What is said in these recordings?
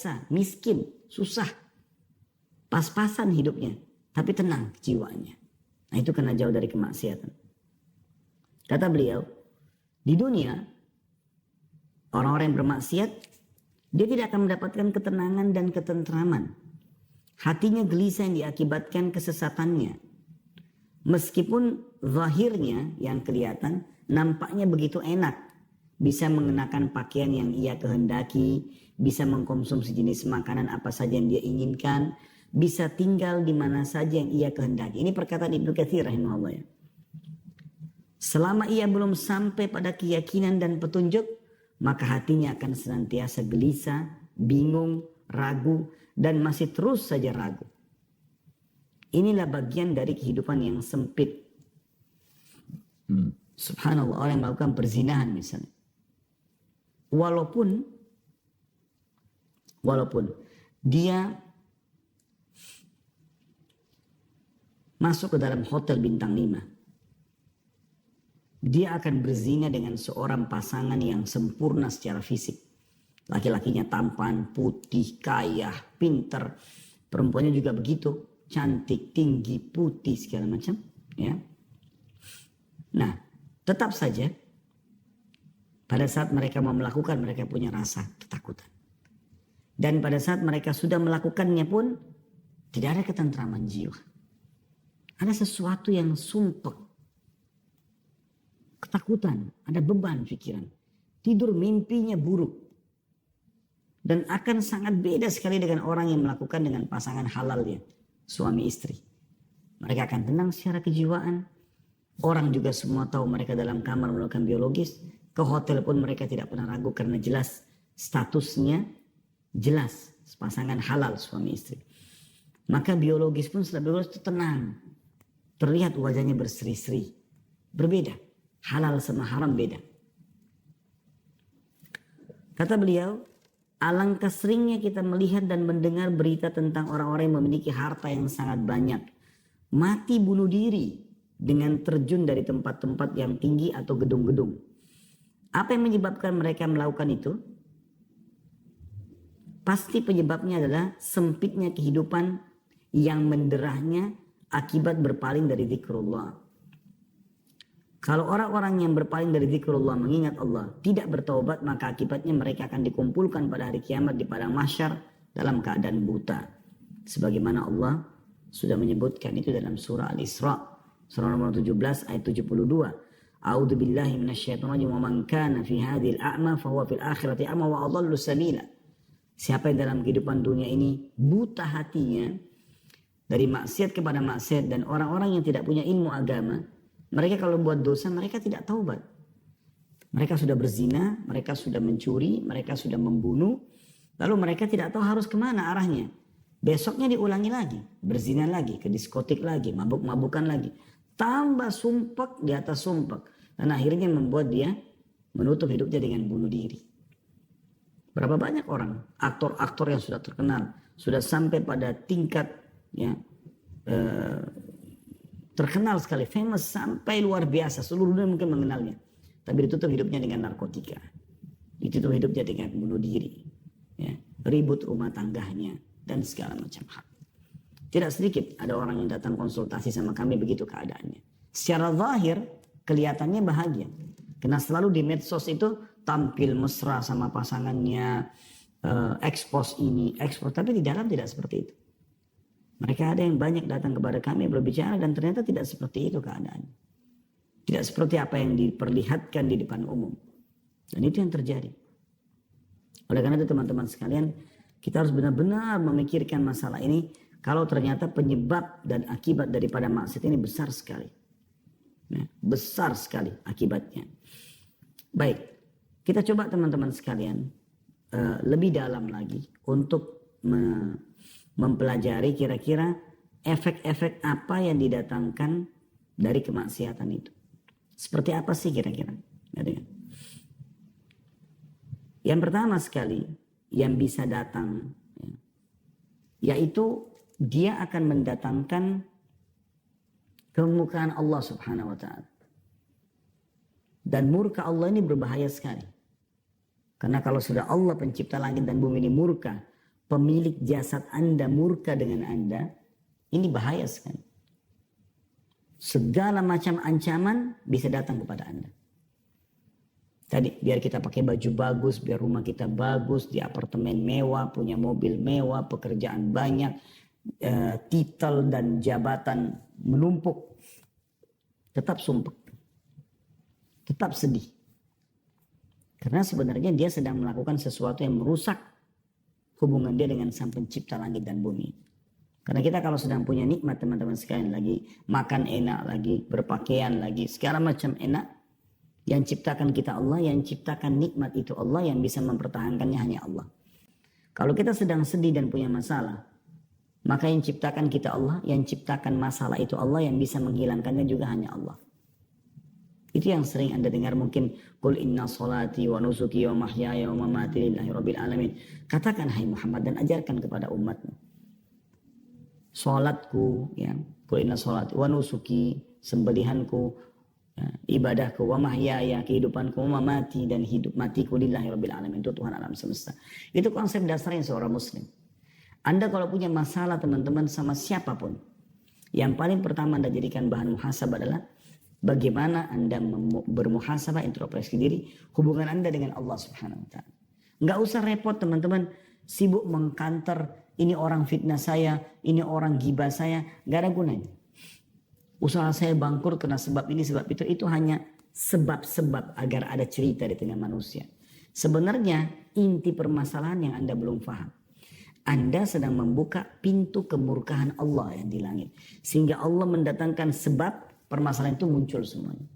biasa, miskin, susah. Pas-pasan hidupnya, tapi tenang jiwanya. Nah itu karena jauh dari kemaksiatan. Kata beliau, di dunia, orang-orang yang bermaksiat, dia tidak akan mendapatkan ketenangan dan ketentraman. Hatinya gelisah yang diakibatkan kesesatannya. Meskipun zahirnya yang kelihatan, nampaknya begitu enak. Bisa mengenakan pakaian yang ia kehendaki, bisa mengkonsumsi jenis makanan apa saja yang dia inginkan, bisa tinggal di mana saja yang ia kehendaki. Ini perkataan Ibnu Katsir rahimahullah ya. Selama ia belum sampai pada keyakinan dan petunjuk, maka hatinya akan senantiasa gelisah, bingung, ragu, dan masih terus saja ragu. Inilah bagian dari kehidupan yang sempit. Subhanallah, orang yang melakukan perzinahan misalnya. Walaupun dia masuk ke dalam hotel bintang 5. Dia akan berzina dengan seorang pasangan yang sempurna secara fisik. Laki-lakinya tampan, putih, kaya, pinter. Perempuannya juga begitu. Cantik, tinggi, putih, segala macam. Ya. Nah, tetap saja pada saat mereka mau melakukan, mereka punya rasa ketakutan. Dan pada saat mereka sudah melakukannya pun, tidak ada ketentraman jiwa. Ada sesuatu yang sumpek. Ketakutan, ada beban pikiran. Tidur mimpinya buruk. Dan akan sangat beda sekali dengan orang yang melakukan dengan pasangan halalnya. Suami istri. Mereka akan tenang secara kejiwaan. Orang juga semua tahu mereka dalam kamar melakukan biologis. Ke hotel pun mereka tidak pernah ragu karena jelas statusnya. Jelas pasangan halal suami istri. Maka biologis pun setelah biologis itu tenang. Terlihat wajahnya berseri-seri. Berbeda. Halal sama haram beda. Kata beliau, alangkah seringnya kita melihat dan mendengar berita tentang orang-orang yang memiliki harta yang sangat banyak. Mati bunuh diri dengan terjun dari tempat-tempat yang tinggi atau gedung-gedung. Apa yang menyebabkan mereka melakukan itu? Pasti penyebabnya adalah sempitnya kehidupan yang menderahnya akibat berpaling dari zikrullah. Kalau orang-orang yang berpaling dari zikrullah mengingat Allah tidak bertaubat, maka akibatnya mereka akan dikumpulkan pada hari kiamat di padang mahsyar dalam keadaan buta. Sebagaimana Allah sudah menyebutkan itu dalam surah Al-Isra, surah nomor 17 ayat 72. A'udzu billahi minasyaitonir rajim wa man kana fi hadhil a'ma fa huwa fil akhirati a'ma wa adallu sabila. Siapa yang dalam kehidupan dunia ini buta hatinya dari maksiat kepada maksiat dan orang-orang yang tidak punya ilmu agama, mereka kalau buat dosa, mereka tidak taubat. Mereka sudah berzina, mereka sudah mencuri, mereka sudah membunuh. Lalu mereka tidak tahu harus kemana arahnya. Besoknya diulangi lagi. Berzina lagi, ke diskotik lagi, mabuk-mabukan lagi. Tambah sumpek di atas sumpek. Dan akhirnya membuat dia menutup hidupnya dengan bunuh diri. Berapa banyak orang, aktor-aktor yang sudah terkenal, sudah sampai pada tingkat ya, terkenal sekali, famous sampai luar biasa, seluruh dunia mungkin mengenalnya. Tapi ditutup hidupnya dengan narkotika, ditutup hidupnya dengan bunuh diri, ya, ribut rumah tangganya dan segala macam hal. Tidak sedikit ada orang yang datang konsultasi sama kami begitu keadaannya. Secara zahir kelihatannya bahagia, karena selalu di medsos itu tampil mesra sama pasangannya, expose ini, expose, tapi di dalam tidak seperti itu. Mereka ada yang banyak datang kepada kami berbicara dan ternyata tidak seperti itu keadaannya. Tidak seperti apa yang diperlihatkan di depan umum. Dan itu yang terjadi. Oleh karena itu teman-teman sekalian, kita harus benar-benar memikirkan masalah ini. Kalau ternyata penyebab dan akibat daripada maksiat ini besar sekali. Nah, besar sekali akibatnya. Baik, kita coba teman-teman sekalian lebih dalam lagi untuk mempelajari kira-kira efek-efek apa yang didatangkan dari kemaksiatan itu. Seperti apa sih kira-kira? Yang pertama sekali yang bisa datang, yaitu dia akan mendatangkan kemurkaan Allah Subhanahu wa Ta'ala. Dan murka Allah ini berbahaya sekali. Karena kalau sudah Allah pencipta langit dan bumi ini murka, pemilik jasad Anda murka dengan Anda, ini bahaya sekali. Segala macam ancaman bisa datang kepada Anda. Tadi biar kita pakai baju bagus, biar rumah kita bagus, di apartemen mewah, punya mobil mewah, pekerjaan banyak, titel dan jabatan menumpuk. Tetap sumpah. Tetap sedih. Karena sebenarnya dia sedang melakukan sesuatu yang merusak hubungan dia dengan Sang Pencipta langit dan bumi. Karena kita kalau sedang punya nikmat teman-teman sekalian, lagi makan enak, lagi berpakaian, lagi segala macam enak, yang ciptakan kita Allah, yang ciptakan nikmat itu Allah, yang bisa mempertahankannya hanya Allah. Kalau kita sedang sedih dan punya masalah, maka yang ciptakan kita Allah, yang ciptakan masalah itu Allah, yang bisa menghilangkannya juga hanya Allah. Itu yang sering Anda dengar mungkin, qul inna salati wa nusuki wa mahyaya wa mamati lillahi rabbil alamin. Katakan hai Muhammad dan ajarkan kepada umatmu. Salatku, ya, qul inna salati wa nusuki, sembelihanku, ya, ibadahku, wa mahyaya, kehidupanku, wa mamati, dan hidup matiku lillahi rabbil alamin, itu Tuhan alam semesta. Itu konsep dasarnya seorang muslim. Anda kalau punya masalah teman-teman sama siapapun, yang paling pertama Anda jadikan bahan muhasabah adalah bagaimana Anda bermuhasabah, introspeksi diri, hubungan Anda dengan Allah Subhanahu wa taala. Enggak usah repot teman-teman, sibuk mengkanter, ini orang fitnah saya, ini orang gibah saya, enggak ada gunanya. Usaha saya bangkrut karena sebab ini, sebab itu hanya sebab-sebab agar ada cerita di tengah manusia. Sebenarnya inti permasalahan yang Anda belum paham. Anda sedang membuka pintu kemurkaan Allah yang di langit. Sehingga Allah mendatangkan sebab permasalahan itu muncul semuanya.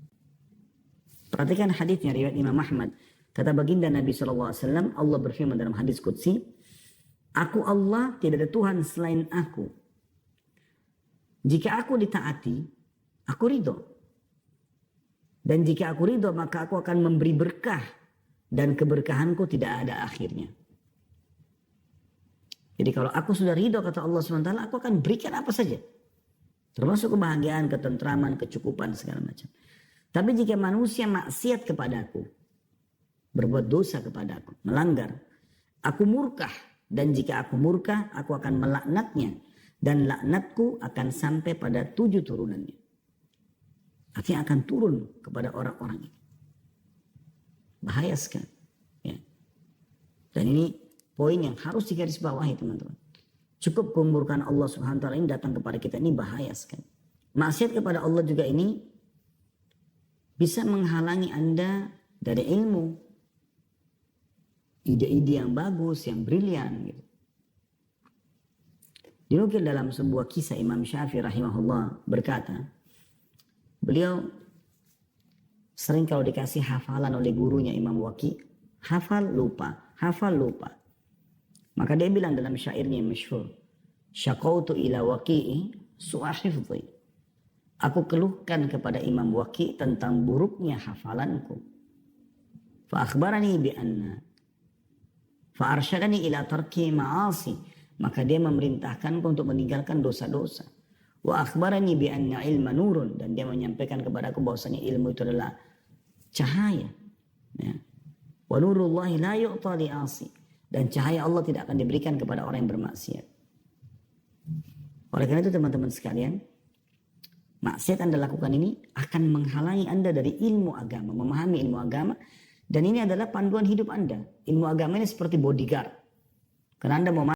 Perhatikan hadisnya riwayat Imam Ahmad. Kata baginda Nabi SAW, Allah berfirman dalam hadis qudsi, aku Allah, tidak ada Tuhan selain aku. Jika aku ditaati, aku ridho. Dan jika aku ridho, maka aku akan memberi berkah. Dan keberkahanku tidak ada akhirnya. Jadi kalau aku sudah ridho, kata Allah SWT, aku akan berikan apa saja. Termasuk kebahagiaan, ketentraman, kecukupan, segala macam. Tapi jika manusia maksiat kepadaku, berbuat dosa kepadaku, melanggar, aku murka. Dan jika aku murka, aku akan melaknatnya. Dan laknatku akan sampai pada 7 turunannya. Artinya akan turun kepada orang-orang ini. Bahaya sekali. Ya. Dan ini poin yang harus digarisbawahi teman-teman. Cukup kemurkaan Allah Subhanahu wa taala ini datang kepada kita, ini bahaya sekali. Maksiat kepada Allah juga ini bisa menghalangi Anda dari ilmu. Ide-ide yang bagus, yang brilian gitu. Dinukil dalam sebuah kisah Imam Syafi'i rahimahullah berkata, beliau sering kalau dikasih hafalan oleh gurunya Imam Waqi, hafal lupa, hafal lupa. Maka dia bilang dalam syairnya yang masyhur, syaqautu ila waqi'i su'a hifdhi. Aku keluhkan kepada Imam Waqi tentang buruknya hafalanku. Fa akhbarani bi anna fa arsyadani ila tarki ma'asi. Maka dia memerintahkanku untuk meninggalkan dosa-dosa. Wa akhbarani bi anna ilma nurun, dan dia menyampaikan kepadaku bahwasanya ilmu itu adalah cahaya. Ya. Wa nurullahi la yu'ta li 'asi. Dan cahaya Allah tidak akan diberikan kepada orang yang bermaksiat. Oleh karena itu teman-teman sekalian, maksiat Anda lakukan ini akan menghalangi Anda dari ilmu agama, memahami ilmu agama. Dan ini adalah panduan hidup Anda. Ilmu agama ini seperti bodyguard. Karena Anda mau